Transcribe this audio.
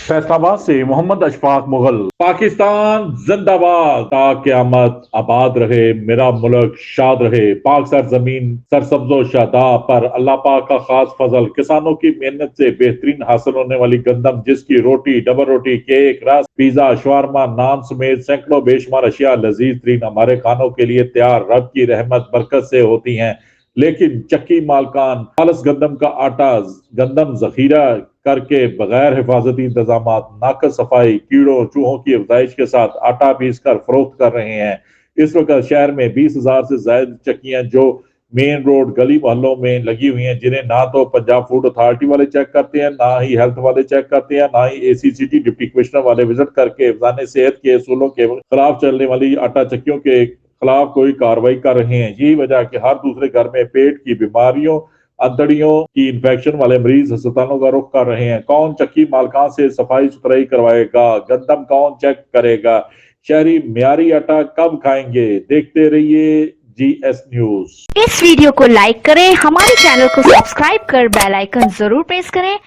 फैसलाबाद से मोहम्मद अशफाक मुगल। पाकिस्तान जिंदाबाद। ता क़यामत आबाद रहे मेरा मुल्क शाद रहे। पाक सरजमीन सरसब्जो शादाब पर अल्लाह पाक का खास फजल। किसानों की मेहनत से बेहतरीन हासिल होने वाली गंदम, जिसकी रोटी, डबल रोटी, केक, रस, पिज्जा, शवारमा, नान समेत सैकड़ों बेशुमार अशिया लजीज तरीन हमारे खानों के लिए तैयार रब की रहमत बरकत से होती हैं। लेकिन चक्की मालकान खालस गंदम का आटा गंदम जखीरा करके बगैर हिफाजती इंतजाम, नाकस सफाई, कीड़ों चूहों की अफजाइश के साथ आटा पीस कर फरोख्त कर रहे हैं। इस वक्त शहर में 20,000 से ज्यादा चक्कियां जो मेन रोड गली मोहल्लों में लगी हुई हैं, जिन्हें ना तो पंजाब फूड अथॉरिटी वाले चेक करते हैं, ना ही हेल्थ वाले चेक करते हैं, ना ही ACCT डिप्टी कमिश्नर वाले विजिट करके हिफाजत सेहत के असूलों के खिलाफ चलने वाली आटा चक्कियों के खिलाफ कोई कार्रवाई कर रहे हैं। यही वजह कि हर दूसरे घर में पेट की बीमारियों, अंतड़ियों की इन्फेक्शन वाले मरीज अस्पतालों का रुख कर रहे हैं। कौन चक्की मालकान से सफाई सुथराई करवाएगा? गंदम कौन चेक करेगा? शहरी मियारी आटा कब खाएंगे? देखते रहिए GS न्यूज। इस वीडियो को लाइक करें, हमारे चैनल को सब्सक्राइब कर बेल आइकन जरूर प्रेस करें।